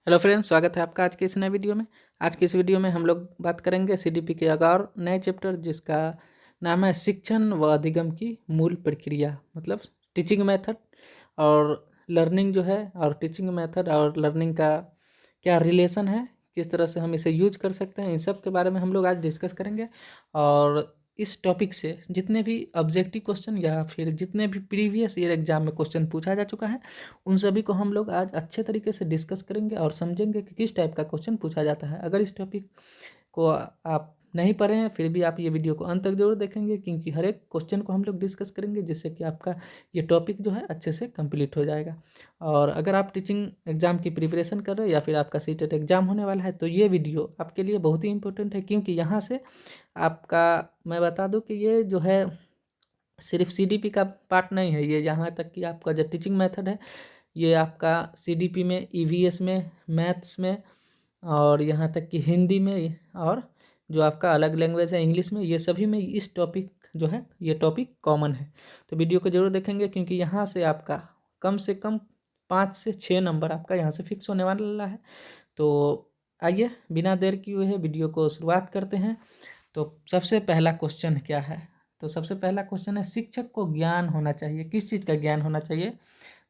Hello friends, स्वागत है आपका आज के इस नए वीडियो में। आज की इस वीडियो में हम लोग बात करेंगे सीडीपी के एक और नए चैप्टर जिसका नाम है शिक्षण व अधिगम की मूल प्रक्रिया, मतलब टीचिंग मेथड और लर्निंग जो है, और टीचिंग मेथड और लर्निंग का क्या रिलेशन है, किस तरह से हम इसे यूज कर सकते हैं, इन सब के बारे में हम लोग आज डिस्कस करेंगे। और इस टॉपिक से जितने भी ऑब्जेक्टिव क्वेश्चन या फिर जितने भी प्रीवियस ईयर एग्जाम में क्वेश्चन पूछा जा चुका है, उन सभी को हम लोग आज अच्छे तरीके से डिस्कस करेंगे और समझेंगे कि किस टाइप का क्वेश्चन पूछा जाता है। अगर इस टॉपिक को आप नहीं पढ़े हैं फिर भी आप ये वीडियो को अंत तक जरूर देखेंगे, क्योंकि हर एक क्वेश्चन को हम लोग डिस्कस करेंगे जिससे कि आपका ये टॉपिक जो है अच्छे से कंप्लीट हो जाएगा। और अगर आप टीचिंग एग्जाम की प्रिपरेशन कर रहे हैं या फिर आपका सीटेट एग्जाम होने वाला है तो ये वीडियो आपके लिए बहुत ही इंपॉर्टेंट है, क्योंकि यहाँ से आपका, मैं बता दूं कि ये जो है सिर्फ सीडीपी का पार्ट नहीं है, ये यहाँ तक कि आपका जो टीचिंग मेथड है ये आपका सीडीपी में, ईवीएस में, मैथ्स में, और यहाँ तक कि हिंदी में, और जो आपका अलग लैंग्वेज है इंग्लिश में, ये सभी में इस टॉपिक जो है ये टॉपिक कॉमन है। तो वीडियो को जरूर देखेंगे, क्योंकि यहाँ से आपका कम से कम 5 से 6 नंबर आपका यहाँ से फिक्स होने वाला है। तो आइए बिना देर किए हुए वीडियो को शुरुआत करते हैं। तो सबसे पहला क्वेश्चन क्या है? तो सबसे पहला क्वेश्चन है, शिक्षक को ज्ञान होना चाहिए, किस चीज़ का ज्ञान होना चाहिए?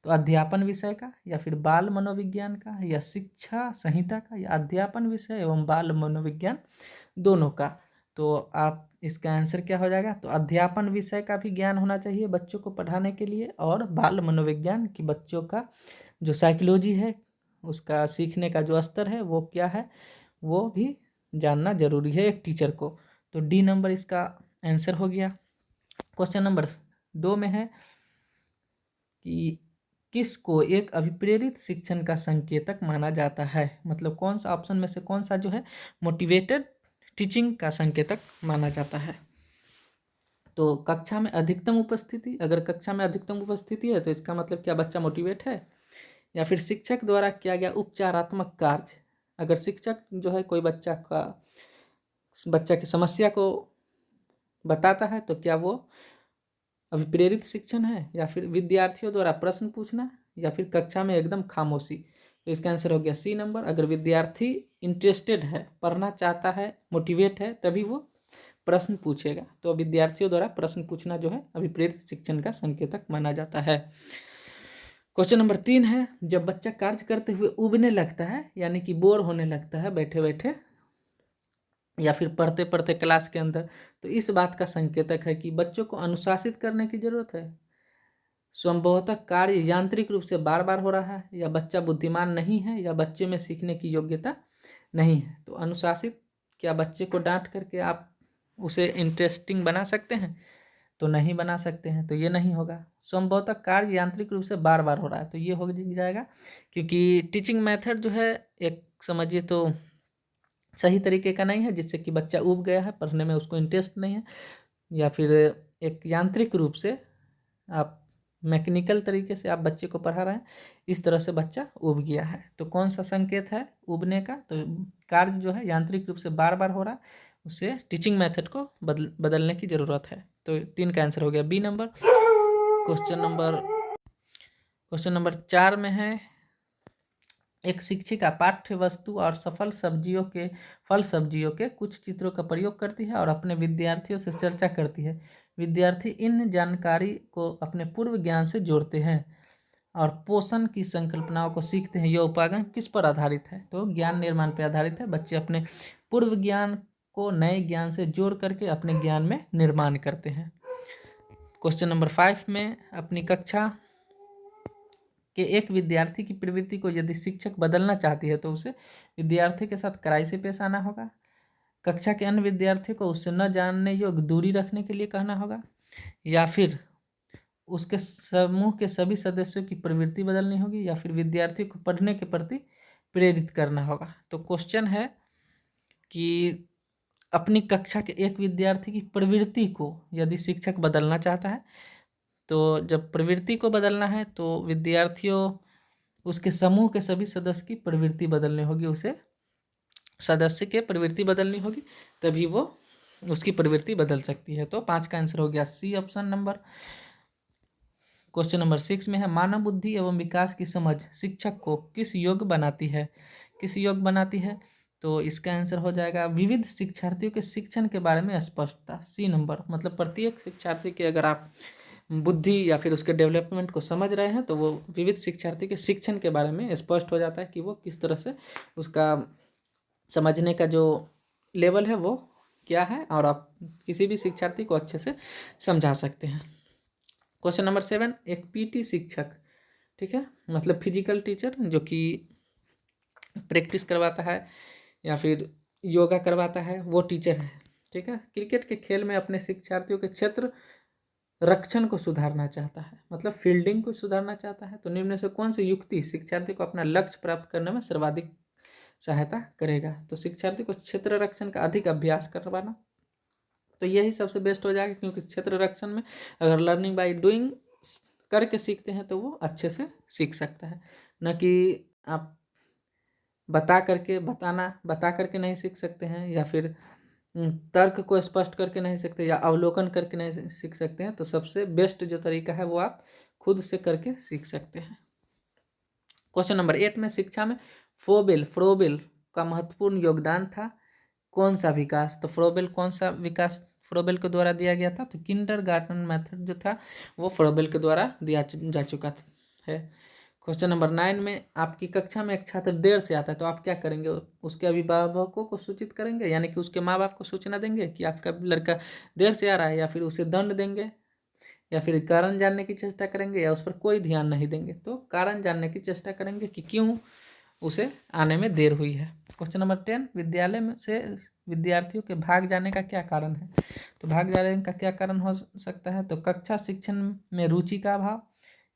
तो अध्यापन विषय का, या फिर बाल मनोविज्ञान का, या शिक्षा संहिता का, या अध्यापन विषय एवं बाल मनोविज्ञान दोनों का। तो आप इसका आंसर क्या हो जाएगा? तो अध्यापन विषय का भी ज्ञान होना चाहिए बच्चों को पढ़ाने के लिए, और बाल मनोविज्ञान की बच्चों का जो साइकोलॉजी है, उसका सीखने का जो स्तर है वो क्या है, वो भी जानना जरूरी है एक टीचर को। तो डी नंबर इसका आंसर हो गया। क्वेश्चन नंबर 2 में है कि किसको एक अभिप्रेरित शिक्षण का संकेतक माना जाता है? मतलब कौन सा ऑप्शन में से कौन सा जो है मोटिवेटेड टीचिंग का संकेतक माना जाता है? तो कक्षा में अधिकतम उपस्थिति, अगर कक्षा में अधिकतम उपस्थिति है तो इसका मतलब क्या बच्चा मोटिवेट है? या फिर शिक्षक द्वारा किया गया उपचारात्मक कार्य, अगर शिक्षक जो है कोई बच्चा की समस्या को बताता है तो क्या वो अभिप्रेरित शिक्षण है? या फिर विद्यार्थियों द्वारा प्रश्न पूछना, या फिर कक्षा में एकदम खामोशी? तो इसका आंसर हो गया सी नंबर। अगर विद्यार्थी इंटरेस्टेड है, पढ़ना चाहता है, मोटिवेट है, तभी वो प्रश्न पूछेगा। तो विद्यार्थियों द्वारा प्रश्न पूछना जो है अभिप्रेरित शिक्षण का संकेतक माना जाता है। क्वेश्चन नंबर 3 है, जब बच्चा कार्य करते हुए उबने लगता है, यानी कि बोर होने लगता है बैठे बैठे या फिर पढ़ते पढ़ते क्लास के अंदर, तो इस बात का संकेतक है कि बच्चों को अनुशासित करने की जरूरत है। संभवतः कार्य यांत्रिक रूप से बार बार हो रहा है, या बच्चा बुद्धिमान नहीं है, या बच्चे में सीखने की योग्यता नहीं है। तो अनुशासित, क्या बच्चे को डांट करके आप उसे इंटरेस्टिंग बना सकते हैं? तो नहीं बना सकते हैं, तो ये नहीं होगा। संभवतः कार्य यांत्रिक रूप से बार बार हो रहा है, तो ये हो जाएगा, क्योंकि टीचिंग मेथड जो है एक समझिए तो सही तरीके का नहीं है, जिससे कि बच्चा ऊब गया है, पढ़ने में उसको इंटरेस्ट नहीं है, या फिर एक यांत्रिक रूप से आप मैकेनिकल तरीके से आप बच्चे को पढ़ा रहे हैं, इस तरह से बच्चा ऊब गया है। तो कौन सा संकेत है ऊबने का? तो कार्य जो है यांत्रिक रूप से बार बार हो रहा है, उससे टीचिंग मेथड को बदलने की ज़रूरत है। तो 3 का आंसर हो गया बी नंबर। क्वेश्चन नंबर 4 में है, एक शिक्षिका पाठ्य वस्तु और फल सब्जियों के कुछ चित्रों का प्रयोग करती है और अपने विद्यार्थियों से चर्चा करती है। विद्यार्थी इन जानकारी को अपने पूर्व ज्ञान से जोड़ते हैं और पोषण की संकल्पनाओं को सीखते हैं। यह उपागम किस पर आधारित है? तो ज्ञान निर्माण पर आधारित है। बच्चे अपने पूर्व ज्ञान को नए ज्ञान से जोड़ करके अपने ज्ञान में निर्माण करते हैं। क्वेश्चन नंबर 5 में, अपनी कक्षा कि एक विद्यार्थी की प्रवृत्ति को यदि शिक्षक बदलना चाहती है तो उसे विद्यार्थी के साथ कड़ाई से पेश आना होगा, कक्षा के अन्य विद्यार्थियों को उससे न जानने योग्य दूरी रखने के लिए कहना होगा, या फिर उसके समूह के सभी सदस्यों की प्रवृत्ति बदलनी होगी, या फिर विद्यार्थियों को पढ़ने के प्रति प्रेरित करना होगा। तो क्वेश्चन है कि अपनी कक्षा के एक विद्यार्थी की प्रवृत्ति को यदि शिक्षक बदलना चाहता है, तो जब प्रवृत्ति को बदलना है तो विद्यार्थियों, उसके समूह के सभी सदस्य की प्रवृत्ति बदलनी होगी, उसे सदस्य के प्रवृत्ति बदलनी होगी, तभी वो उसकी प्रवृत्ति बदल सकती है। तो 5 का आंसर हो गया C option number. Question number 6 में है, मानव बुद्धि एवं विकास की समझ शिक्षक को किस योग्य बनाती है? किस योग्य बनाती है? तो इसका आंसर हो जाएगा विविध शिक्षार्थियों के शिक्षण के बारे में स्पष्टता, सी नंबर। मतलब प्रत्येक शिक्षार्थी के अगर आप बुद्धि या फिर उसके डेवलपमेंट को समझ रहे हैं तो वो विविध शिक्षार्थी के शिक्षण के बारे में स्पष्ट हो जाता है कि वो किस तरह से उसका समझने का जो लेवल है वो क्या है, और आप किसी भी शिक्षार्थी को अच्छे से समझा सकते हैं। क्वेश्चन नंबर 7, एक पीटी शिक्षक, ठीक है, मतलब फिजिकल टीचर जो कि प्रैक्टिस करवाता है या फिर योगा करवाता है, वो टीचर है, ठीक है। क्रिकेट के खेल में अपने शिक्षार्थियों के क्षेत्र रक्षण को सुधारना चाहता है, मतलब फील्डिंग को सुधारना चाहता है, तो निम्न में से कौन सी युक्ति शिक्षार्थी को अपना लक्ष्य प्राप्त करने में सर्वाधिक सहायता करेगा? तो शिक्षार्थी को क्षेत्र रक्षण का अधिक अभ्यास करवाना, तो यही सबसे बेस्ट हो जाएगा, क्योंकि क्षेत्र रक्षण में अगर लर्निंग बाय डूइंग करके सीखते हैं तो वो अच्छे से सीख सकता है, न कि आप बता करके नहीं सीख सकते हैं, या फिर तर्क को स्पष्ट करके नहीं सकते, या अवलोकन करके नहीं सीख सकते हैं। तो सबसे बेस्ट जो तरीका है वो आप खुद से करके सीख सकते हैं। क्वेश्चन नंबर 8 में शिक्षा में फ्रोबेल का महत्वपूर्ण योगदान था, कौन सा विकास? तो फ्रोबेल कौन सा विकास फ्रोबेल के द्वारा दिया गया था? तो किंडरगार्टन मेथड जो था वो फ्रोबेल के द्वारा दिया जा चुका है। क्वेश्चन नंबर 9 में आपकी कक्षा में एक छात्र देर से आता है तो आप क्या करेंगे? उसके अभिभावकों को सूचित करेंगे, यानी कि उसके माँ बाप को सूचना देंगे कि आपका लड़का देर से आ रहा है, या फिर उसे दंड देंगे, या फिर कारण जानने की चेष्टा करेंगे, या उस पर कोई ध्यान नहीं देंगे? तो कारण जानने की चेष्टा करेंगे कि क्यों उसे आने में देर हुई है। क्वेश्चन नंबर 10, विद्यालय में से विद्यार्थियों के भाग जाने का क्या कारण है? तो भाग जाने का क्या कारण हो सकता है? तो कक्षा शिक्षण में रुचि का अभाव,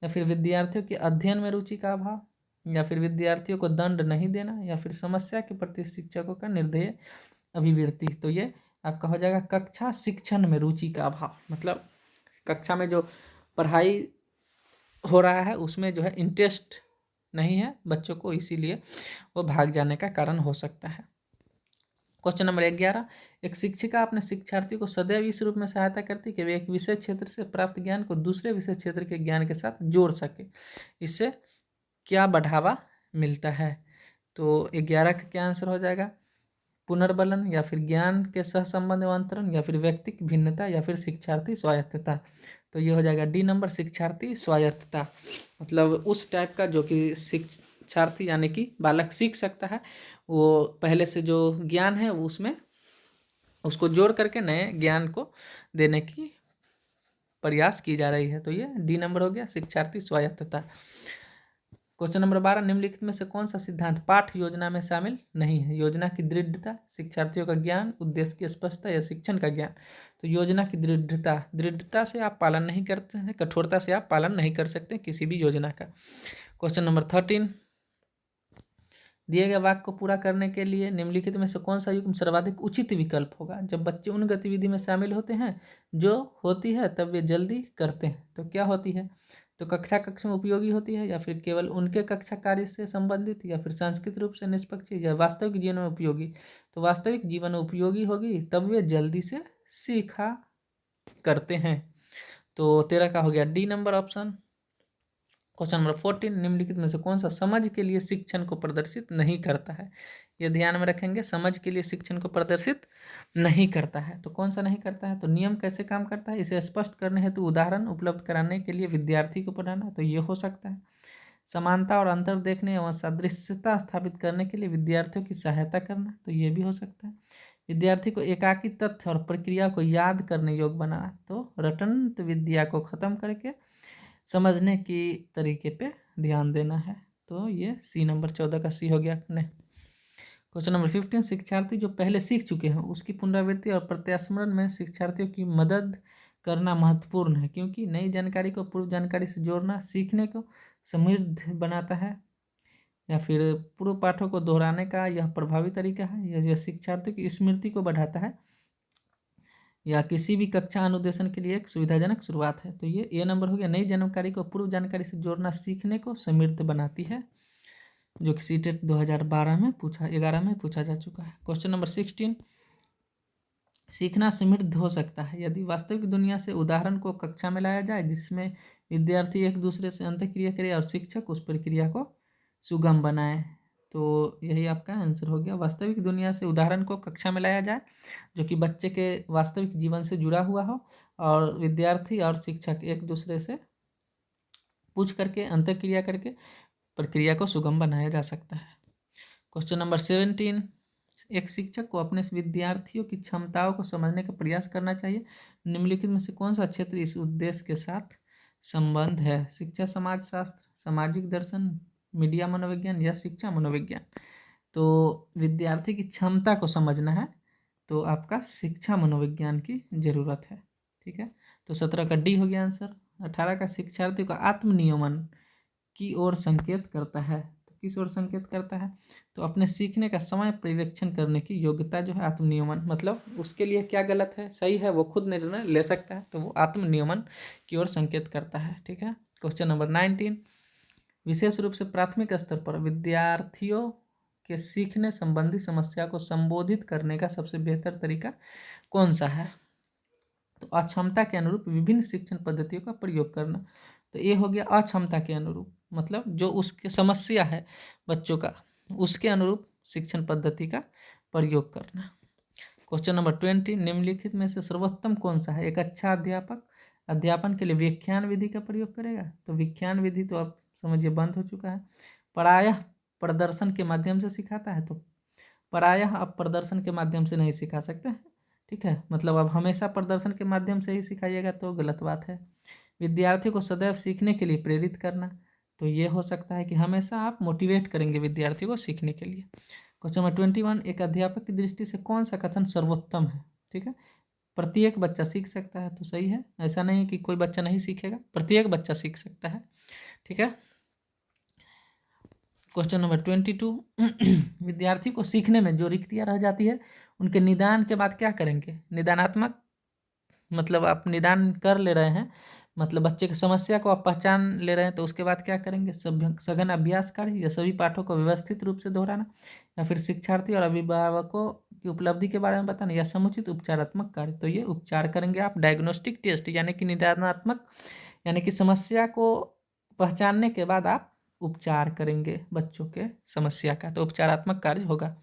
या फिर विद्यार्थियों के अध्ययन में रुचि का अभाव, या फिर विद्यार्थियों को दंड नहीं देना, या फिर समस्या के प्रति शिक्षकों का निर्दयी अभिवृत्ति। तो ये आपका हो जाएगा कक्षा शिक्षण में रुचि का अभाव, मतलब कक्षा में जो पढ़ाई हो रहा है उसमें जो है इंटरेस्ट नहीं है बच्चों को, इसीलिए वो भाग जाने का कारण हो सकता है। क्वेश्चन नंबर 11, एक शिक्षिका अपने शिक्षार्थी को सदैव इस रूप में सहायता करती कि वे एक विषय क्षेत्र से प्राप्त ज्ञान को दूसरे विषय क्षेत्र के ज्ञान के साथ जोड़ सके, इससे क्या बढ़ावा मिलता है? तो 11 का क्या आंसर हो जाएगा? पुनर्बलन, या फिर ज्ञान के सहसंबंध एवं या फिर व्यक्तिक भिन्नता, या फिर शिक्षार्थी स्वायत्तता। तो ये हो जाएगा डी नंबर, शिक्षार्थी स्वायत्तता। मतलब उस टाइप का जो कि शिक्षार्थी यानी कि बालक सीख सकता है, वो पहले से जो ज्ञान है उसमें उसको जोड़ करके नए ज्ञान को देने की प्रयास की जा रही है। तो ये डी नंबर हो गया, शिक्षार्थी स्वायत्तता। क्वेश्चन नंबर 12, निम्नलिखित में से कौन सा सिद्धांत पाठ योजना में शामिल नहीं है? योजना की दृढ़ता, शिक्षार्थियों का ज्ञान, उद्देश्य की स्पष्टता, या शिक्षण का ज्ञान? तो योजना की दृढ़ता से आप पालन नहीं करते हैं, कठोरता से आप पालन नहीं कर सकते किसी भी योजना का। क्वेश्चन नंबर 13, दिए गए वाक्य को पूरा करने के लिए निम्नलिखित में से कौन सा युग्म सर्वाधिक उचित विकल्प होगा? जब बच्चे उन गतिविधि में शामिल होते हैं जो होती है तब वे जल्दी करते हैं, तो क्या होती है? तो कक्षा में उपयोगी होती है, या फिर केवल उनके कक्षा कार्य से संबंधित, या फिर सांस्कृतिक रूप से निष्पक्ष, या वास्तविक जीवन में उपयोगी? तो वास्तविक जीवन में उपयोगी होगी तब वे जल्दी से सीखा करते हैं। तो 13 का हो गया D number option. Question number 14, निम्नलिखित में से कौन सा समझ के लिए शिक्षण को प्रदर्शित नहीं करता है? ये ध्यान में रखेंगे, समझ के लिए शिक्षण को प्रदर्शित नहीं करता है। तो कौन सा नहीं करता है? तो नियम कैसे काम करता है इसे स्पष्ट करने हेतु उदाहरण उपलब्ध कराने के लिए विद्यार्थी को पढ़ाना, तो ये हो सकता है। समानता और अंतर देखने एवं सादृश्यता स्थापित करने के लिए विद्यार्थियों की सहायता करना, तो ये भी हो सकता है। विद्यार्थी को एकाकी तथ्य और प्रक्रिया को याद करने योग्य बनाना, तो रटन विद्या को खत्म करके समझने की तरीके पे ध्यान देना है। तो ये सी नंबर 14 का सी हो गया। क्वेश्चन नंबर 15, शिक्षार्थी जो पहले सीख चुके हैं उसकी पुनरावृत्ति और प्रत्यास्मरण में शिक्षार्थियों की मदद करना महत्वपूर्ण है, क्योंकि नई जानकारी को पूर्व जानकारी से जोड़ना सीखने को समृद्ध बनाता है, या फिर पूर्व पाठों को दोहराने का यह प्रभावी तरीका है, यह शिक्षार्थियों की स्मृति को बढ़ाता है, या किसी भी कक्षा अनुदेशन के लिए एक सुविधाजनक शुरुआत है। तो ये ए नंबर हो गया, नई जानकारी को पूर्व जानकारी से जोड़ना सीखने को समृद्ध बनाती है, जो कि सीटेट 2011 में पूछा जा चुका है। क्वेश्चन नंबर 16, सीखना समृद्ध हो सकता है यदि वास्तविक दुनिया से उदाहरण को कक्षा में लाया जाए, जिसमें विद्यार्थी एक दूसरे से अंतःक्रिया करे और शिक्षक उस प्रक्रिया को सुगम बनाए। तो यही आपका आंसर हो गया। वास्तविक दुनिया से उदाहरण को कक्षा में लाया जाए जो कि बच्चे के वास्तविक जीवन से जुड़ा हुआ हो और विद्यार्थी और शिक्षक एक दूसरे से पूछ करके अंतःक्रिया करके प्रक्रिया को सुगम बनाया जा सकता है। क्वेश्चन नंबर 17, एक शिक्षक को अपने विद्यार्थियों की क्षमताओं को समझने का प्रयास करना चाहिए। निम्नलिखित में से कौन सा क्षेत्र इस उद्देश्य के साथ संबंध है? शिक्षा समाजशास्त्र, सामाजिक दर्शन, मीडिया मनोविज्ञान या शिक्षा मनोविज्ञान। तो विद्यार्थी की क्षमता को समझना है तो आपका शिक्षा मनोविज्ञान की जरूरत है। ठीक है, तो 17 का डी हो गया आंसर। 18 का शिक्षार्थी को आत्मनियमन की ओर संकेत करता है। तो किस ओर संकेत करता है? तो अपने सीखने का समय पर्यवेक्षण करने की योग्यता जो है आत्मनियमन, मतलब उसके लिए क्या गलत है सही है वो खुद निर्णय ले सकता है, तो वो आत्मनियमन की ओर संकेत करता है। ठीक है, क्वेश्चन नंबर 19, विशेष रूप से प्राथमिक स्तर पर विद्यार्थियों के सीखने संबंधी समस्या को संबोधित करने का सबसे बेहतर तरीका कौन सा है? तो अक्षमता के अनुरूप विभिन्न शिक्षण पद्धतियों का प्रयोग करना। तो ये हो गया अक्षमता के अनुरूप, मतलब जो उसके समस्या है बच्चों का उसके अनुरूप शिक्षण पद्धति का प्रयोग करना। क्वेश्चन नंबर 20, निम्नलिखित में से सर्वोत्तम कौन सा है? एक अच्छा अध्यापक अध्यापन के लिए व्याख्यान विधि का प्रयोग करेगा। तो व्याख्यान विधि तो आप समझिए बंद हो चुका है। प्रायः प्रदर्शन के माध्यम से सिखाता है। तो प्रायः आप प्रदर्शन के माध्यम से नहीं सिखा सकते हैं। ठीक है, मतलब आप हमेशा प्रदर्शन के माध्यम से ही सिखाइएगा तो गलत बात है। विद्यार्थी को सदैव सीखने के लिए प्रेरित करना, तो ये हो सकता है कि हमेशा आप मोटिवेट करेंगे विद्यार्थी को सीखने के लिए। क्वेश्चन नंबर 21, एक अध्यापक की दृष्टि से कौन सा कथन सर्वोत्तम है? ठीक है, प्रत्येक बच्चा सीख सकता है, तो सही है। ऐसा नहीं कि कोई बच्चा नहीं सीखेगा, प्रत्येक बच्चा सीख सकता है। ठीक है, क्वेश्चन नंबर 22, विद्यार्थी को सीखने में जो रिक्तियाँ रह जाती है उनके निदान के बाद क्या करेंगे? निदानात्मक, मतलब आप निदान कर ले रहे हैं, मतलब बच्चे की समस्या को आप पहचान ले रहे हैं, तो उसके बाद क्या करेंगे? सघन अभ्यास कार्य या सभी पाठों को व्यवस्थित रूप से दोहराना, या फिर शिक्षार्थी और अभिभावकों की उपलब्धि के बारे में बताना, या समुचित उपचारात्मक कार्य। तो ये उपचार करेंगे आप। डायग्नोस्टिक टेस्ट यानी कि निदानात्मक, यानी कि समस्या को पहचानने के बाद आप उपचार करेंगे बच्चों के समस्या का, तो उपचारात्मक कार्य होगा।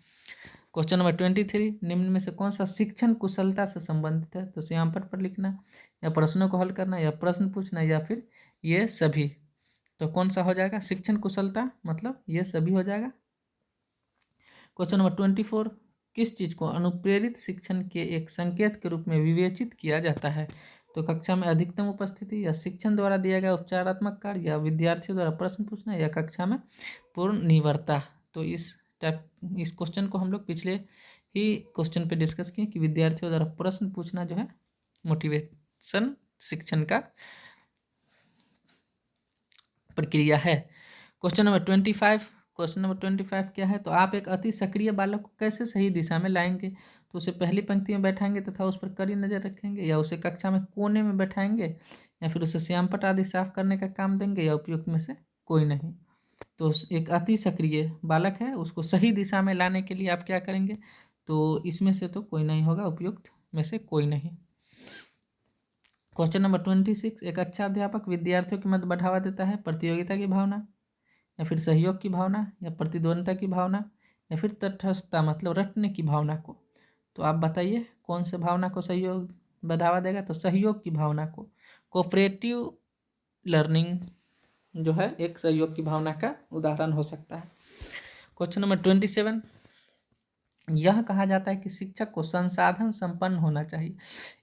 क्वेश्चन नंबर 23, निम्न में से कौन सा शिक्षण कुशलता से संबंधित है? तो श्यामपट्ट पर लिखना, या प्रश्नों को हल करना, या प्रश्न पूछना, या फिर ये सभी। तो कौन सा हो जाएगा? शिक्षण कुशलता, मतलब ये सभी हो जाएगा। क्वेश्चन नंबर 24, किस चीज को अनुप्रेरित शिक्षण के एक संकेत के रूप में विवेचित किया जाता है? तो कक्षा में अधिकतम उपस्थिति, या शिक्षण द्वारा दिया गया उपचारात्मक कार्य, या विद्यार्थियों द्वारा प्रश्न पूछना, या कक्षा में पूर्ण निर्भरता। तो इस क्वेश्चन को हम लोग पिछले ही क्वेश्चन पे डिस्कस किए कि विद्यार्थियों द्वारा प्रश्न पूछना जो है मोटिवेशन शिक्षण का प्रक्रिया है। क्वेश्चन नंबर 25 क्या है? तो आप एक अति सक्रिय बालक को कैसे सही दिशा में लाएंगे? तो उसे पहली पंक्ति में बैठाएंगे तथा उस पर कड़ी नजर रखेंगे, या उसे कक्षा में कोने में बैठाएंगे, या फिर उसे श्यामपट्ट आदि साफ करने का काम देंगे, या उपयुक्त में से कोई नहीं। तो एक अति सक्रिय बालक है, उसको सही दिशा में लाने के लिए आप क्या करेंगे? तो इसमें से तो कोई नहीं होगा, उपयुक्त में से कोई नहीं। क्वेश्चन नंबर 26, एक अच्छा अध्यापक विद्यार्थियों के मध्य बढ़ावा देता है प्रतियोगिता की भावना, या फिर सहयोग की भावना, या प्रतिद्वंद्विता की भावना, या फिर तटस्थता मतलब रटने की भावना को। तो आप बताइए कौन से भावना को सहयोग बढ़ावा देगा? तो सहयोग की भावना को। कोऑपरेटिव लर्निंग जो है एक सहयोग की भावना का उदाहरण हो सकता है। क्वेश्चन नंबर 27, यह कहा जाता है कि शिक्षक को संसाधन संपन्न होना चाहिए।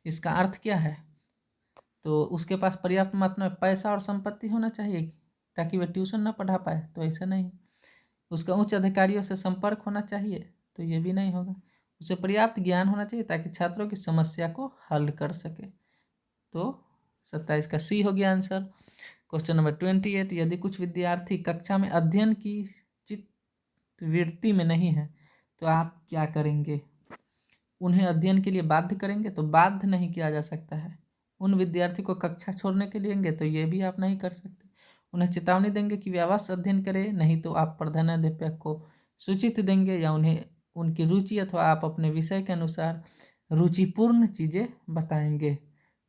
इसका अर्थ क्या है? तो उसके पास पर्याप्त मात्रा में पैसा और संपत्ति होना चाहिए ताकि वह ट्यूशन ना पढ़ा पाए, तो ऐसा नहीं। उसका उच्च अधिकारियों से संपर्क होना चाहिए, तो ये भी नहीं होगा। उसे पर्याप्त ज्ञान होना चाहिए ताकि छात्रों की समस्या को हल कर सके। तो 27 का सी हो गया आंसर। क्वेश्चन नंबर 28, यदि कुछ विद्यार्थी कक्षा में अध्ययन की चित्तवृत्ति में नहीं है तो आप क्या करेंगे? उन्हें अध्ययन के लिए बाध्य करेंगे? तो बाध्य नहीं किया जा सकता है। उन विद्यार्थी को कक्षा छोड़ने के लिए देंगे? तो ये भी आप नहीं कर सकते। उन्हें चेतावनी देंगे कि वे अवश्य अध्ययन करें, नहीं तो आप प्रधानाध्यापक को सूचित देंगे, या उन्हें उनकी रुचि अथवा आप अपने विषय के अनुसार रुचिपूर्ण चीज़ें बताएंगे।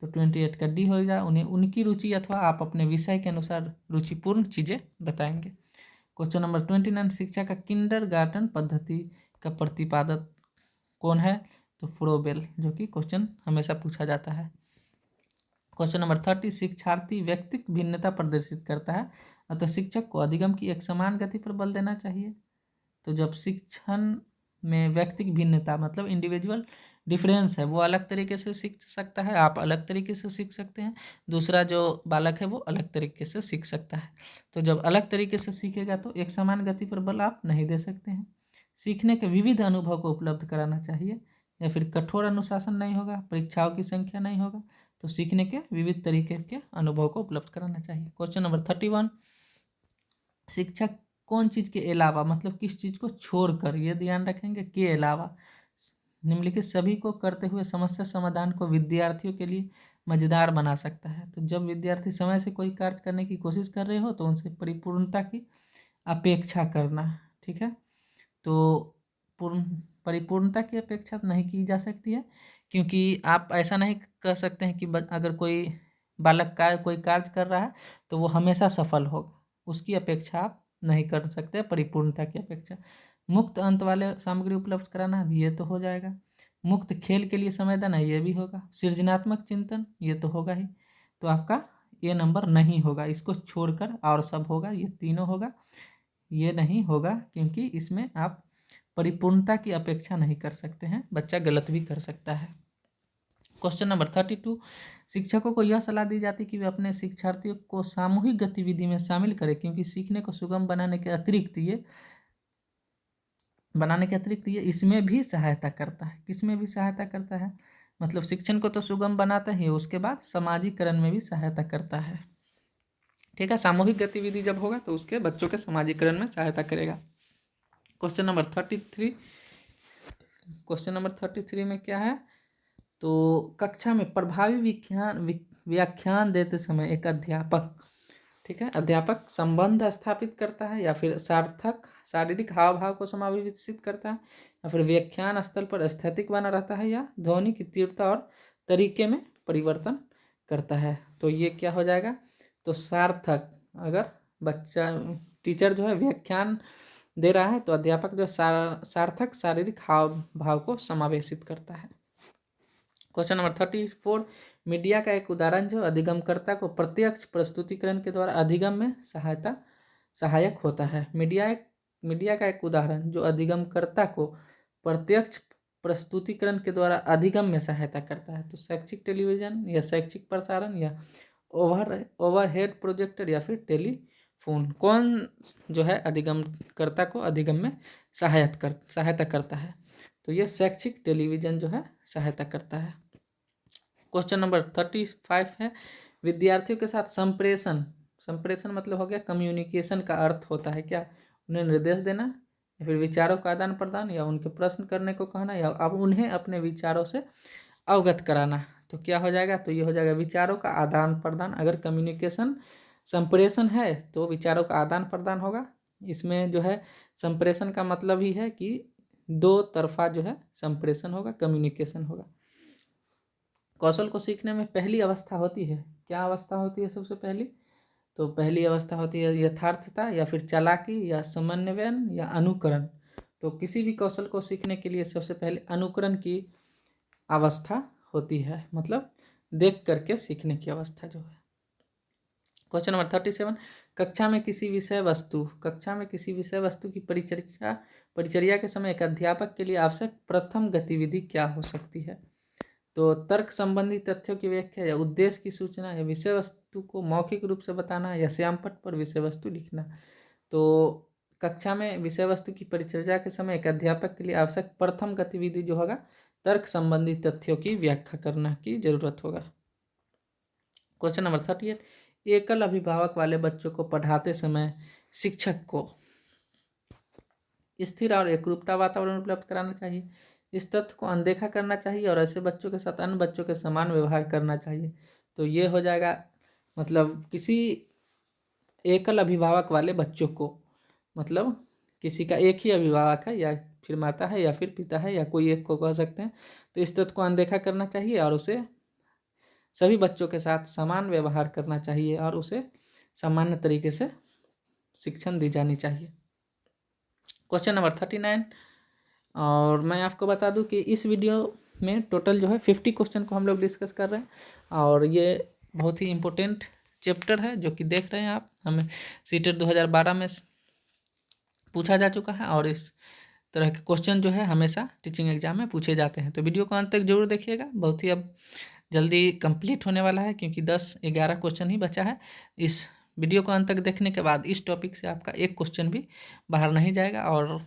तो 28 का डी होगा, उन्हें उनकी रुचि अथवा आप अपने विषय के अनुसार रुचिपूर्ण चीज़ें बताएंगे। क्वेश्चन नंबर 29, शिक्षा का किंडरगार्टन पद्धति का प्रतिपादक कौन है? तो फ्रोबेल, जो कि क्वेश्चन हमेशा पूछा जाता है। क्वेश्चन नंबर 30, शिक्षार्थी व्यक्तिगत भिन्नता प्रदर्शित करता है, अतः शिक्षक को अधिगम की एक समान गति पर बल देना चाहिए। तो जब शिक्षण में व्यक्तिगत भिन्नता मतलब इंडिविजुअल डिफरेंस है, वो अलग तरीके से सीख सकता है, आप अलग तरीके से सीख सकते हैं, दूसरा जो बालक है वो अलग तरीके से सीख सकता है। तो जब अलग तरीके से सीखेगा तो एक समान गति पर बल आप नहीं दे सकते हैं। सीखने के विविध अनुभव को उपलब्ध कराना चाहिए, या फिर कठोर अनुशासन नहीं होगा, परीक्षाओं की संख्या नहीं होगा, तो सीखने के विविध तरीके के अनुभव को उपलब्ध कराना चाहिए। क्वेश्चन नंबर 31, शिक्षक कौन चीज़ के अलावा मतलब किस चीज़ को छोड़कर, ये ध्यान रखेंगे, के अलावा निम्नलिखित सभी को करते हुए समस्या समाधान को विद्यार्थियों के लिए मजेदार बना सकता है। तो जब विद्यार्थी समय से कोई कार्य करने की कोशिश कर रहे हो तो उनसे परिपूर्णता की अपेक्षा करना, ठीक है। तो परिपूर्णता की अपेक्षा नहीं की जा सकती है, क्योंकि आप ऐसा नहीं कर सकते हैं कि अगर कोई बालक का कोई कार्य कर रहा है तो वो हमेशा सफल होगा, उसकी अपेक्षा आप नहीं कर सकते परिपूर्णता की अपेक्षा। मुक्त अंत वाले सामग्री उपलब्ध कराना, ये तो हो जाएगा। मुक्त खेल के लिए समय देना, ये भी होगा। सृजनात्मक चिंतन, ये तो होगा ही। तो आपका ये नंबर नहीं होगा, इसको छोड़कर और सब होगा, ये तीनों होगा, ये नहीं होगा, क्योंकि इसमें आप परिपूर्णता की अपेक्षा नहीं कर सकते हैं, बच्चा गलत भी कर सकता है। क्वेश्चन नंबर 32, शिक्षकों को यह सलाह दी जाती है कि वे अपने शिक्षार्थियों को सामूहिक गतिविधि में शामिल करें, क्योंकि सीखने को सुगम बनाने के अतिरिक्त ये इसमें भी सहायता करता है। किसमें भी सहायता करता है? मतलब शिक्षण को तो सुगम बनाता ही, उसके बाद सामाजिकरण में भी सहायता करता है, ठीक है। सामूहिक गतिविधि जब होगा तो उसके बच्चों के सामाजिकरण में सहायता करेगा। क्वेश्चन नंबर 33 में क्या है? तो कक्षा में प्रभावी व्याख्यान देते समय एक अध्यापक, ठीक है, अध्यापक संबंध स्थापित करता है, या फिर सार्थक शारीरिक हाव भाव को समावेशित करता है, या फिर व्याख्यान स्थल पर स्थैतिक बना रहता है, या ध्वनि की तीव्रता और तरीके में परिवर्तन करता है। तो ये क्या हो जाएगा? तो सार्थक, अगर बच्चा टीचर जो है व्याख्यान दे रहा है तो अध्यापक जो सार्थक शारीरिक हाव भाव को समावेशित करता है। क्वेश्चन नंबर 34, मीडिया का एक उदाहरण जो अधिगमकर्ता को प्रत्यक्ष प्रस्तुतिकरण के द्वारा अधिगम में सहायक होता है। मीडिया का एक उदाहरण जो अधिगमकर्ता को प्रत्यक्ष प्रस्तुतिकरण के द्वारा अधिगम में सहायता करता है। तो शैक्षिक टेलीविजन, या शैक्षिक प्रसारण, या ओवरहेड प्रोजेक्टर, या फिर टेलीफोन, कौन जो है अधिगमकर्ता को अधिगम में सहायता करता है? तो ये शैक्षिक टेलीविजन जो है सहायता करता है। क्वेश्चन नंबर 35 है, विद्यार्थियों के साथ संप्रेषण मतलब हो गया कम्युनिकेशन का अर्थ होता है क्या? उन्हें निर्देश देना, या फिर विचारों का आदान प्रदान, या उनके प्रश्न करने को कहना, या अब उन्हें अपने विचारों से अवगत कराना। तो क्या हो जाएगा? तो ये हो जाएगा विचारों का आदान प्रदान। अगर कम्युनिकेशन संप्रेषण है तो विचारों का आदान प्रदान होगा। इसमें जो है संप्रेषण का मतलब ही है कि दो तरफा जो है संप्रेषण होगा, कम्युनिकेशन होगा। कौशल को सीखने में पहली अवस्था होती है, क्या अवस्था होती है सबसे पहली? तो पहली अवस्था होती है यथार्थता, या फिर चालाकी, या समन्वयन, या अनुकरण। तो किसी भी कौशल को सीखने के लिए सबसे पहले अनुकरण की अवस्था होती है, मतलब देख करके सीखने की अवस्था जो है। क्वेश्चन नंबर 37, कक्षा में किसी विषय वस्तु की परिचर्या के समय एक अध्यापक के लिए आवश्यक प्रथम गतिविधि क्या हो सकती है? तो तर्क संबंधी तथ्यों की व्याख्या, या उद्देश्य की सूचना, या विषय वस्तु को मौखिक रूप से बताना, या श्यामपट्ट पर विषय वस्तु लिखना। तो कक्षा में विषय वस्तु की परिचर्या के समय एक अध्यापक के लिए आवश्यक प्रथम गतिविधि जो होगा तर्क संबंधी तथ्यों की व्याख्या करना की जरूरत होगा। क्वेश्चन नंबर 38, एकल अभिभावक वाले बच्चों को पढ़ाते समय शिक्षक को स्थिर और एकरूपता वातावरण उपलब्ध कराना चाहिए। इस तथ्य को अनदेखा करना चाहिए और ऐसे बच्चों के साथ अन्य बच्चों के समान व्यवहार करना चाहिए। तो ये हो जाएगा, मतलब किसी एकल अभिभावक वाले बच्चों को, मतलब किसी का एक ही अभिभावक है, या फिर माता है, या फिर पिता है, या कोई एक को कह सकते हैं, तो इस तथ्य को अनदेखा करना चाहिए और उसे सभी बच्चों के साथ समान व्यवहार करना चाहिए और उसे सामान्य तरीके से शिक्षण दी जानी चाहिए। क्वेश्चन नंबर 39, और मैं आपको बता दूं कि इस वीडियो में टोटल जो है 50 क्वेश्चन को हम लोग डिस्कस कर रहे हैं, और ये बहुत ही इम्पोर्टेंट चैप्टर है जो कि देख रहे हैं आप, हमें सीटेट 2012 में पूछा जा चुका है, और इस तरह के क्वेश्चन जो है हमेशा टीचिंग एग्जाम में पूछे जाते हैं। तो वीडियो को अंत तक जरूर देखिएगा, बहुत ही अब जल्दी कंप्लीट होने वाला है, क्योंकि 10-11 क्वेश्चन ही बचा है। इस वीडियो को अंत तक देखने के बाद इस टॉपिक से आपका एक क्वेश्चन भी बाहर नहीं जाएगा, और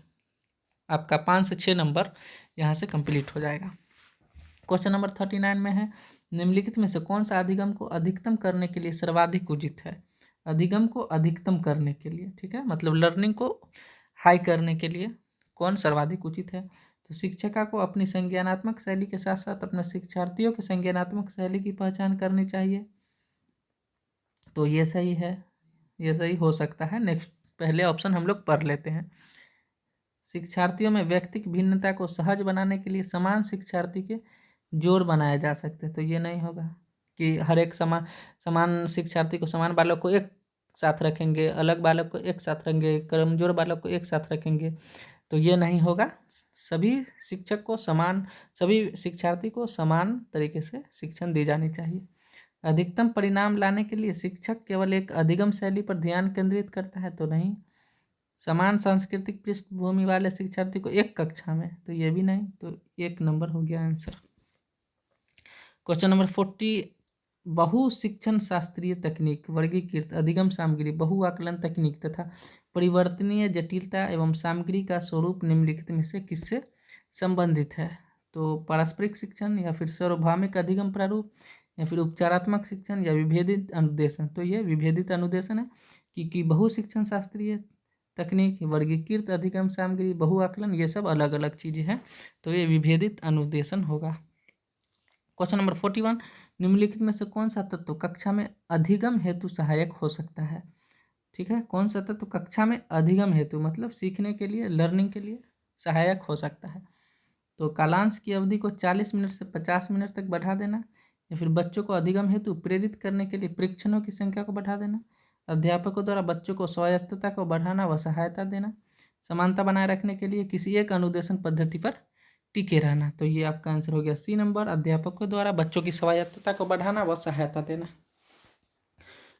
आपका 5 से 6 नंबर यहाँ से कंप्लीट हो जाएगा। क्वेश्चन नंबर 39 में है, निम्नलिखित में से कौन सा अधिगम को अधिकतम करने के लिए सर्वाधिक उचित है? अधिगम को अधिकतम करने के लिए, ठीक है, मतलब लर्निंग को हाई करने के लिए कौन सर्वाधिक उचित है? तो शिक्षिका को अपनी संज्ञानात्मक शैली के साथ साथ अपने शिक्षार्थियों के संज्ञानात्मक शैली की पहचान करनी चाहिए। तो ये सही है, ये सही हो सकता है। नेक्स्ट पहले ऑप्शन हम लोग पढ़ लेते हैं। शिक्षार्थियों में व्यक्तिक भिन्नता को सहज बनाने के लिए समान शिक्षार्थी के जोड़ बनाए जा सकते हैं। तो ये नहीं होगा कि हर एक समान शिक्षार्थी को, समान बालक को एक साथ रखेंगे, अलग बालक को एक साथ रखेंगे, कमजोर बालक को एक साथ रखेंगे, तो ये नहीं होगा। सभी शिक्षक को सभी शिक्षार्थी को समान तरीके से शिक्षण दी जानी चाहिए। अधिकतम परिणाम लाने के लिए शिक्षक केवल एक अधिगम शैली पर ध्यान केंद्रित करता है, तो नहीं। समान सांस्कृतिक पृष्ठभूमि वाले शिक्षार्थी को एक कक्षा में, तो ये भी नहीं, तो 1 नंबर हो गया आंसर। क्वेश्चन नंबर 40, बहु शिक्षण शास्त्रीय तकनीक वर्गीकृत अधिगम सामग्री, बहु आकलन तकनीक तथा परिवर्तनीय जटिलता एवं सामग्री का स्वरूप निम्नलिखित में से किससे संबंधित है? तो पारस्परिक शिक्षण, या फिर सार्वभौमिक अधिगम प्रारूप, या फिर उपचारात्मक शिक्षण, या विभेदित अनुदेशन। तो ये विभेदित अनुदेशन है, क्योंकि बहु शिक्षण शास्त्रीय तकनीक, वर्गीकृत अधिगम सामग्री, बहु आकलन, ये सब अलग अलग चीज़ें हैं, तो ये विभेदित अनुदेशन होगा। क्वेश्चन नंबर 41, निम्नलिखित में से कौन सा तत्व कक्षा में अधिगम हेतु सहायक हो सकता है? ठीक है, कौन सा तत्व कक्षा में अधिगम हेतु मतलब सीखने के लिए, लर्निंग के लिए सहायक हो सकता है? तो कालांश की अवधि को 40 मिनट से 50 मिनट तक बढ़ा देना, या फिर बच्चों को अधिगम हेतु प्रेरित करने के लिए परीक्षणों की संख्या को बढ़ा देना, अध्यापकों द्वारा बच्चों को स्वायत्तता को बढ़ाना व सहायता देना, समानता बनाए रखने के लिए किसी एक अनुदेशन पद्धति पर टिके रहना। तो ये आपका आंसर हो गया C नंबर, अध्यापकों द्वारा बच्चों की स्वायत्तता को बढ़ाना व सहायता देना।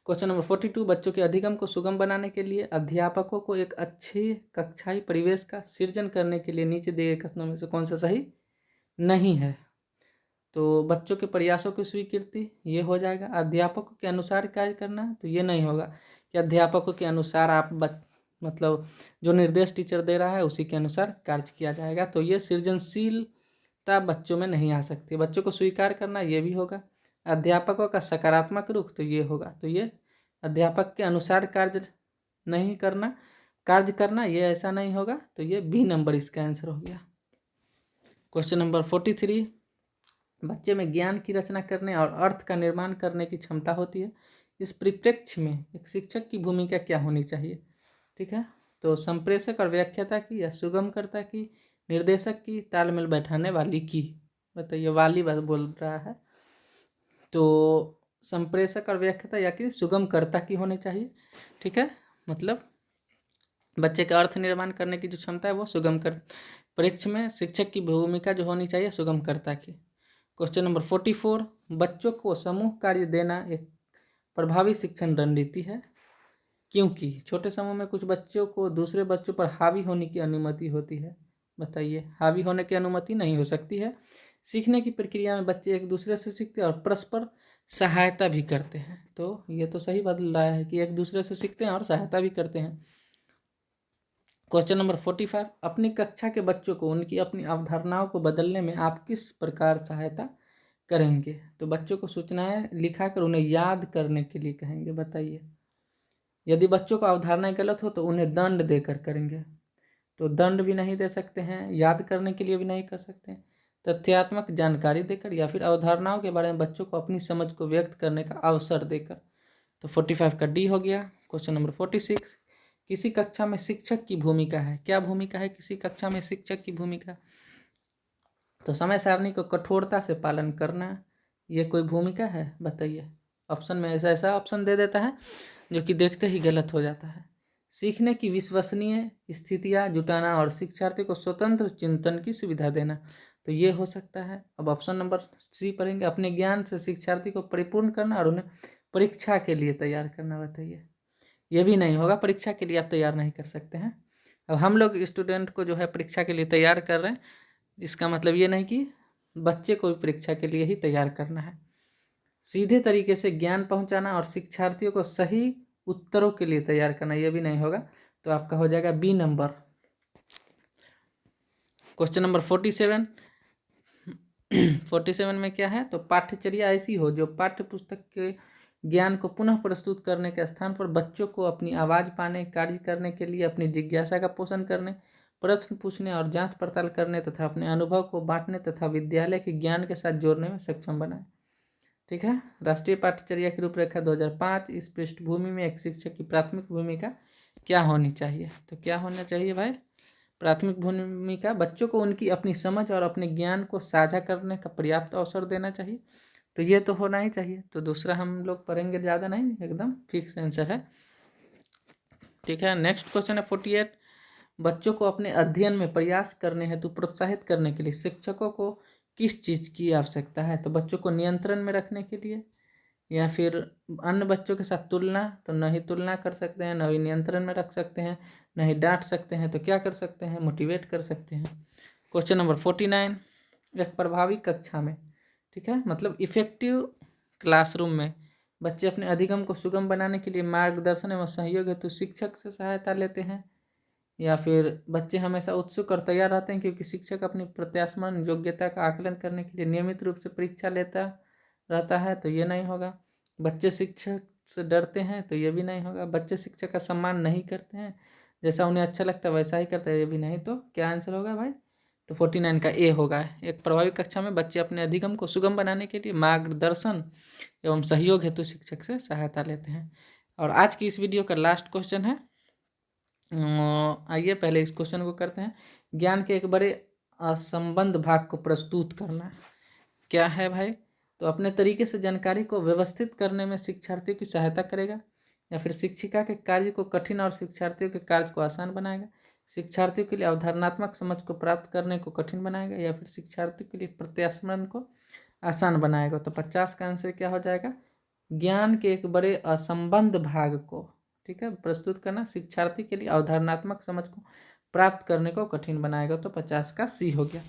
क्वेश्चन नंबर 42, बच्चों के अधिगम को सुगम बनाने के लिए अध्यापकों को एक अच्छे कक्षाई परिवेश का सृजन करने के लिए नीचे दिए गए कथनों में से कौन सा सही नहीं है? तो बच्चों के प्रयासों की स्वीकृति, ये हो जाएगा। अध्यापकों के अनुसार कार्य करना, तो ये नहीं होगा कि अध्यापकों के अनुसार आप मतलब जो निर्देश टीचर दे रहा है उसी के अनुसार कार्य किया जाएगा, तो ये सृजनशीलता बच्चों में नहीं आ सकती। बच्चों को स्वीकार करना, ये भी होगा। अध्यापकों का सकारात्मक रुख, तो ये होगा। तो ये अध्यापक के अनुसार कार्य नहीं करना, कार्य करना, ये ऐसा नहीं होगा, तो ये B नंबर इसका आंसर हो गया। क्वेश्चन नंबर 43, बच्चे में ज्ञान की रचना करने और अर्थ का निर्माण करने की क्षमता होती है। इस परिप्रेक्ष्य में एक शिक्षक की भूमिका क्या होनी चाहिए? ठीक है, तो संप्रेषक और व्याख्याता की, या सुगमकर्ता की, निर्देशक की, तालमेल बैठाने वाली की? बताइए, वाली बात बोल रहा है, तो संप्रेषक और व्याख्याता या कि सुगमकर्ता की होनी चाहिए। ठीक है, मतलब बच्चे का अर्थ निर्माण करने की जो क्षमता है वो सुगमकर परीक्षा में शिक्षक की भूमिका जो होनी चाहिए सुगमकर्ता की। क्वेश्चन नंबर 44, बच्चों को समूह कार्य देना एक प्रभावी शिक्षण रणनीति है, क्योंकि छोटे समूह में कुछ बच्चों को दूसरे बच्चों पर हावी होने की अनुमति होती है। बताइए, हावी होने की अनुमति नहीं हो सकती है। सीखने की प्रक्रिया में बच्चे एक दूसरे से सीखते हैं और परस्पर सहायता भी करते हैं, तो ये तो सही बदल रहा है कि एक दूसरे से सीखते हैं और सहायता भी करते हैं। क्वेश्चन नंबर 45, अपनी कक्षा के बच्चों को उनकी अपनी अवधारणाओं को बदलने में आप किस प्रकार सहायता करेंगे? तो बच्चों को सूचनाएं लिखा कर उन्हें याद करने के लिए कहेंगे। बताइए, यदि बच्चों को अवधारणाएं गलत हो तो उन्हें दंड देकर करेंगे, तो दंड भी नहीं दे सकते हैं, याद करने के लिए भी नहीं कर सकते हैं। तथ्यात्मक जानकारी देकर, या फिर अवधारणाओं के बारे में बच्चों को अपनी समझ को व्यक्त करने का अवसर देकर। तो 45 का D हो गया। क्वेश्चन नंबर 46, किसी कक्षा में शिक्षक की भूमिका है। क्या भूमिका है किसी कक्षा में शिक्षक की भूमिका? तो समय सारणी को कठोरता से पालन करना, ये कोई भूमिका है? बताइए। ऑप्शन में ऐसा ऑप्शन दे देता है जो कि देखते ही गलत हो जाता है। सीखने की विश्वसनीय स्थितियाँ जुटाना और शिक्षार्थी को स्वतंत्र चिंतन की सुविधा देना। तो ये हो सकता है। अब ऑप्शन नंबर सी पढ़ेंगे, अपने ज्ञान से शिक्षार्थी को परिपूर्ण करना और उन्हें परीक्षा के लिए तैयार करना। बताइए, ये भी नहीं होगा, परीक्षा के लिए आप तैयार नहीं कर सकते हैं। अब हम लोग स्टूडेंट को जो है परीक्षा के लिए तैयार कर रहे हैं, इसका मतलब ये नहीं कि बच्चे को भी परीक्षा के लिए ही तैयार करना है। सीधे तरीके से ज्ञान पहुंचाना और शिक्षार्थियों को सही उत्तरों के लिए तैयार करना, ये भी नहीं होगा। तो आपका हो जाएगा बी नंबर। क्वेश्चन नंबर 47 47 में क्या है, तो पाठ्यचर्या ऐसी हो जो पाठ्य पुस्तक के ज्ञान को पुनः प्रस्तुत करने के स्थान पर बच्चों को अपनी आवाज़ पाने, कार्य करने के लिए, अपनी जिज्ञासा का पोषण करने, प्रश्न पूछने और जांच पड़ताल करने तथा अपने अनुभव को बांटने तथा विद्यालय के ज्ञान के साथ जोड़ने में सक्षम बनाए। ठीक है। राष्ट्रीय पाठ्यचर्या की रूपरेखा 2005। इस पृष्ठभूमि में एक शिक्षक की प्राथमिक भूमिका क्या होनी चाहिए, तो क्या होना चाहिए भाई, प्राथमिक भूमिका बच्चों को उनकी अपनी समझ और अपने ज्ञान को साझा करने का पर्याप्त अवसर देना चाहिए। तो ये तो होना ही चाहिए। तो दूसरा हम लोग पढ़ेंगे, ज़्यादा नहीं, एकदम फिक्स आंसर है। ठीक है। नेक्स्ट क्वेश्चन है 48। बच्चों को अपने अध्ययन में प्रयास करने हेतु प्रोत्साहित करने के लिए शिक्षकों को किस चीज़ की आवश्यकता है, तो बच्चों को नियंत्रण में रखने के लिए, या फिर अन्य बच्चों के साथ तुलना, तो न ही तुलना कर सकते हैं, न ही नियंत्रण में रख सकते हैं, न ही डांट सकते हैं, तो क्या कर सकते हैं, मोटिवेट कर सकते हैं। Question number 49। एक प्रभावी कक्षा में, ठीक है, मतलब इफेक्टिव क्लासरूम में बच्चे अपने अधिगम को सुगम बनाने के लिए मार्गदर्शन एवं सहयोग हेतु शिक्षक से सहायता लेते हैं, या फिर बच्चे हमेशा उत्सुक और तैयार रहते हैं क्योंकि शिक्षक अपनी प्रत्याशमान योग्यता का आकलन करने के लिए नियमित रूप से परीक्षा लेता रहता है, तो ये नहीं होगा। बच्चे शिक्षक से डरते हैं, तो ये भी नहीं होगा। बच्चे शिक्षक का सम्मान नहीं करते हैं, जैसा उन्हें अच्छा लगता है वैसा ही करते हैं, ये भी नहीं। तो क्या आंसर होगा भाई, तो 49 का ए होगा। एक प्रभावी कक्षा में बच्चे अपने अधिगम को सुगम बनाने के लिए मार्गदर्शन एवं सहयोग हेतु शिक्षक से सहायता लेते हैं। और आज की इस वीडियो का लास्ट क्वेश्चन है, आइए पहले इस क्वेश्चन को करते हैं। ज्ञान के एक बड़े असंबद्ध भाग को प्रस्तुत करना क्या है भाई, तो अपने तरीके से जानकारी को व्यवस्थित करने में शिक्षार्थियों की सहायता करेगा, या फिर शिक्षिका के कार्य को कठिन और शिक्षार्थियों के कार्य को आसान बनाएगा, शिक्षार्थियों के लिए अवधारणात्मक समझ को प्राप्त करने को कठिन बनाएगा, या फिर शिक्षार्थियों के लिए प्रत्यास्मरण को आसान बनाएगा। तो 50 का आंसर क्या हो जाएगा, ज्ञान के एक बड़े असंबद्ध भाग को, ठीक है, प्रस्तुत करना शिक्षार्थी के लिए अवधारणात्मक समझ को प्राप्त करने को कठिन बनाएगा। तो 50 का सी हो गया।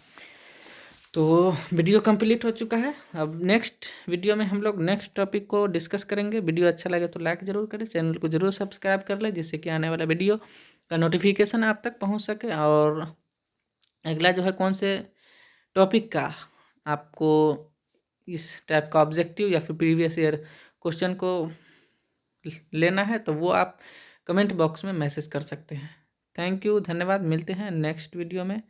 तो वीडियो कंप्लीट हो चुका है। अब नेक्स्ट वीडियो में हम लोग नेक्स्ट टॉपिक को डिस्कस करेंगे। वीडियो अच्छा लगे तो लाइक ज़रूर करें, चैनल को ज़रूर सब्सक्राइब कर लें, जिससे कि आने वाला वीडियो का नोटिफिकेशन आप तक पहुंच सके। और अगला जो है कौन से टॉपिक का आपको इस टाइप का ऑब्जेक्टिव या फिर प्रीवियस ईयर क्वेश्चन को लेना है, तो वो आप कमेंट बॉक्स में मैसेज कर सकते हैं। थैंक यू, धन्यवाद। मिलते हैं नेक्स्ट वीडियो में।